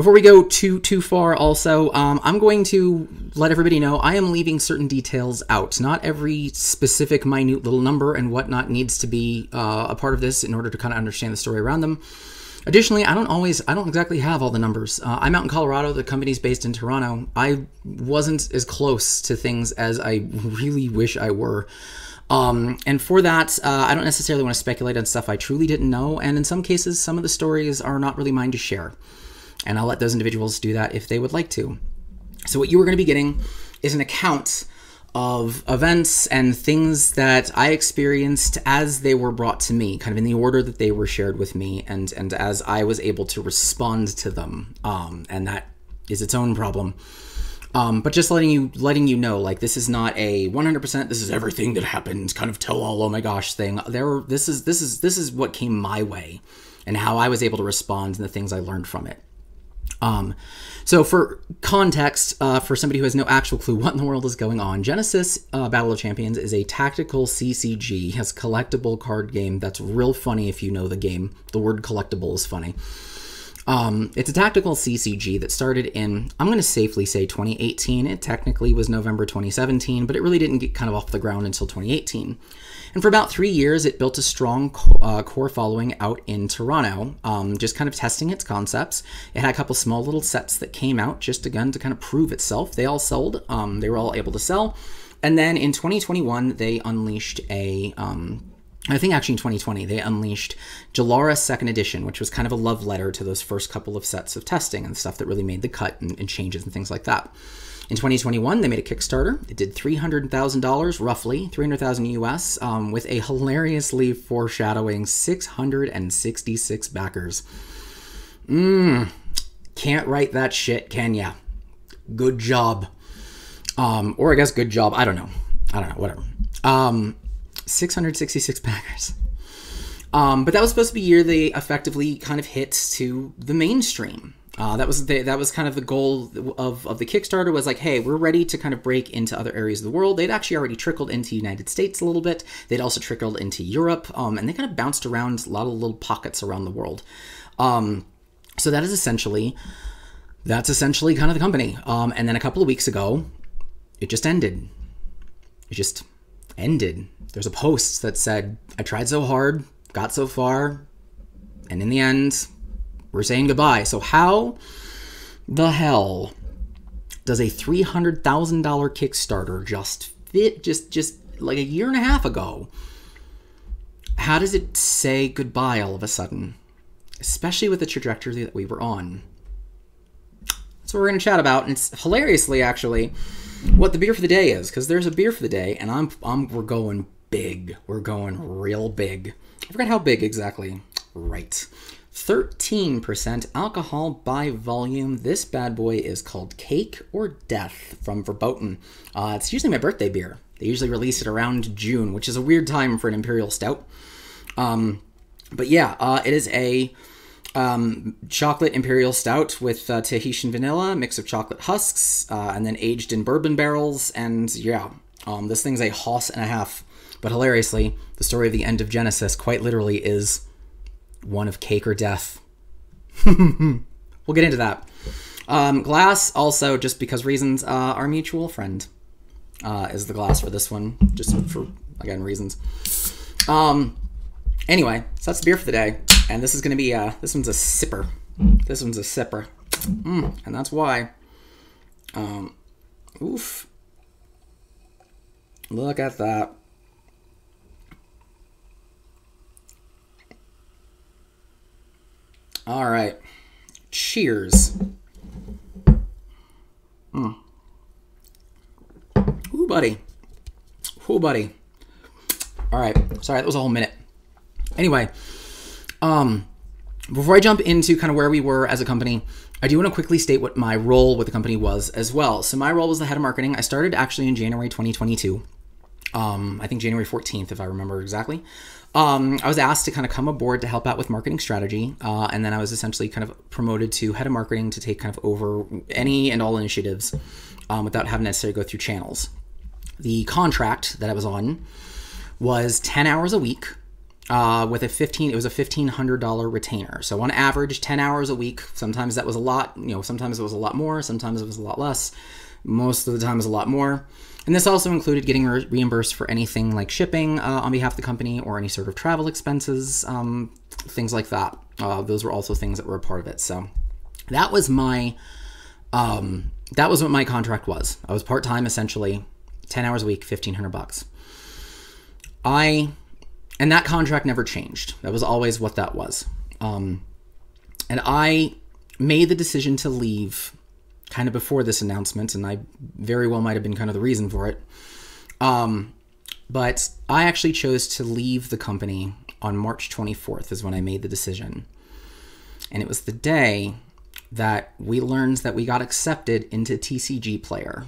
Before we go too far also, I'm going to let everybody know I am leaving certain details out. Not every specific minute little number and whatnot needs to be a part of this in order to kind of understand the story around them. Additionally, I don't exactly have all the numbers. I'm out in Colorado. The company's based in Toronto. I wasn't as close to things as I really wish I were. And for that, I don't necessarily want to speculate on stuff I truly didn't know. And in some cases, some of the stories are not really mine to share. And I'll let those individuals do that if they would like to. So what you are going to be getting is an account of events and things that I experienced as they were brought to me, kind of in the order that they were shared with me, and as I was able to respond to them. And that is its own problem. But just letting you know, like, this is not a 100%, this is everything that happened, kind of tell all, oh my gosh thing. This is what came my way and how I was able to respond and the things I learned from it. So for context, for somebody who has no actual clue what in the world is going on, Genesis Battle of Champions is a tactical CCG, has a collectible card game that's real funny if you know the game. The word collectible is funny. It's a tactical CCG that started in, I'm going to safely say 2018. It technically was November 2017, but it really didn't get kind of off the ground until 2018. And for about 3 years, it built a strong core following out in Toronto, just kind of testing its concepts. It had a couple small little sets that came out just again to kind of prove itself. They all sold. They were all able to sell. And then in 2021, they unleashed a... I think actually in 2020, they unleashed Jalara 2nd Edition, which was kind of a love letter to those first couple of sets of testing and stuff that really made the cut and changes and things like that. In 2021, they made a Kickstarter. It did $300,000, roughly, 300,000 US, with a hilariously foreshadowing 666 backers. Can't write that shit, can ya? Good job. Or I guess good job. I don't know, whatever. 666 backers. But that was supposed to be the year they effectively kind of hit to the mainstream. That was kind of the goal of the Kickstarter, was like, hey, we're ready to kind of break into other areas of the world. They'd actually already trickled into the United States a little bit. They'd also trickled into Europe, and they kind of bounced around a lot of little pockets around the world. So that's essentially kind of the company. And then a couple of weeks ago, it just ended. It just ended. There's a post that said, I tried so hard, got so far, and in the end, we're saying goodbye. So how the hell does a $300,000 Kickstarter just like a year and a half ago, how does it say goodbye all of a sudden? Especially with the trajectory that we were on. That's what we're going to chat about, and it's hilariously, actually, what the beer for the day is, because there's a beer for the day, and we're going big. We're going real big. I forgot how big exactly. Right. 13% alcohol by volume. This bad boy is called Cake or Death from Verboten. It's usually my birthday beer. They usually release it around June, which is a weird time for an Imperial Stout. But yeah, it is a chocolate Imperial Stout with Tahitian vanilla, mix of chocolate husks, and then aged in bourbon barrels. And yeah, this thing's a hoss and a half. But hilariously, the story of the end of Genesis quite literally is one of cake or death. We'll get into that. Glass, also, just because reasons, our mutual friend is the glass for this one, just for, again, reasons. Anyway, so that's the beer for the day, and this is going to be, this one's a sipper. This one's a sipper. And that's why. Oof. Look at that. All right. Cheers. Ooh, buddy. Ooh, buddy. All right. Sorry, that was a whole minute. Anyway, before I jump into kind of where we were as a company, I do want to quickly state what my role with the company was as well. So my role was the head of marketing. I started actually in January 2022. I think January 14th, if I remember exactly. I was asked to kind of come aboard to help out with marketing strategy, and then I was essentially kind of promoted to head of marketing to take kind of over any and all initiatives without having to necessarily go through channels. The contract that I was on was 10 hours a week, with it was a $1,500 retainer. So on average, 10 hours a week. Sometimes that was a lot, sometimes it was a lot more, sometimes it was a lot less. Most of the time it was a lot more. And this also included getting reimbursed for anything like shipping on behalf of the company or any sort of travel expenses, things like that. Those were also things that were a part of it. So that was what my contract was. I was part-time, essentially, 10 hours a week, $1,500. And that contract never changed. That was always what that was. And I made the decision to leave kind of before this announcement, and I very well might have been kind of the reason for it. But I actually chose to leave the company on March 24th is when I made the decision. And it was the day that we learned that we got accepted into TCG Player.